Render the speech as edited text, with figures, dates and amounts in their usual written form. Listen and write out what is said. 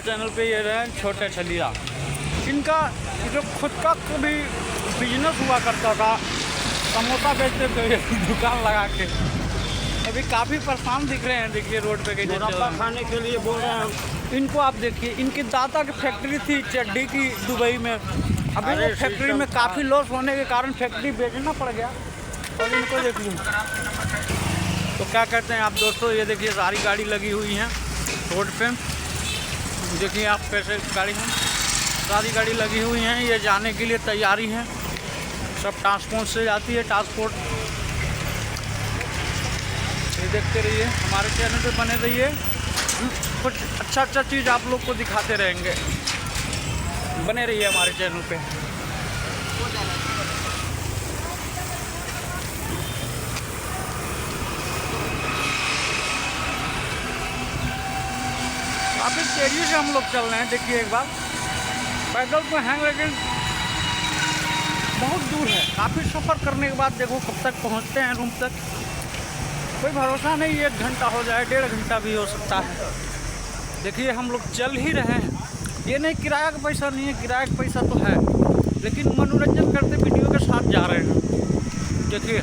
हमारे चैनल पे ये रहे छोटे छलिया। इनका जो खुद का कभी बिजनेस हुआ करता था, समोसा बेचते थे दुकान लगा के, अभी काफ़ी परेशान दिख रहे हैं। देखिए रोड पे कैसे खाने के लिए बोल रहे हैं। इनको आप देखिए, इनकी दादा की फैक्ट्री थी चड्डी की दुबई में। अभी वो फैक्ट्री में काफ़ी लॉस होने के कारण फैक्ट्री बेचना पड़ गया। और इनको देखिए, तो क्या कहते हैं आप दोस्तों, ये देखिए सारी गाड़ी लगी हुई हैं रोड पे। देखिए आप कैसे गाड़ी हैं, सारी गाड़ी लगी हुई हैं। ये जाने के लिए तैयारी है, सब ट्रांसपोर्ट से जाती है ट्रांसपोर्ट। ये देखते रहिए, हमारे चैनल पे बने रहिए, कुछ अच्छा चीज़ आप लोग को दिखाते रहेंगे। बने रहिए हमारे चैनल पे। काफ़ी तेज़ी से हम लोग चल रहे हैं। देखिए एक बार पैदल तो हैं, लेकिन बहुत दूर है। काफ़ी सफ़र करने के बाद देखो कब तक पहुंचते हैं रूम तक, कोई भरोसा नहीं। 1 घंटा हो जाए, 1.5 घंटा भी हो सकता है। देखिए हम लोग चल ही रहे हैं। ये नहीं किराया का पैसा नहीं है, किराया का पैसा तो है, लेकिन मनोरंजन करते वीडियो के साथ जा रहे हैं। देखिए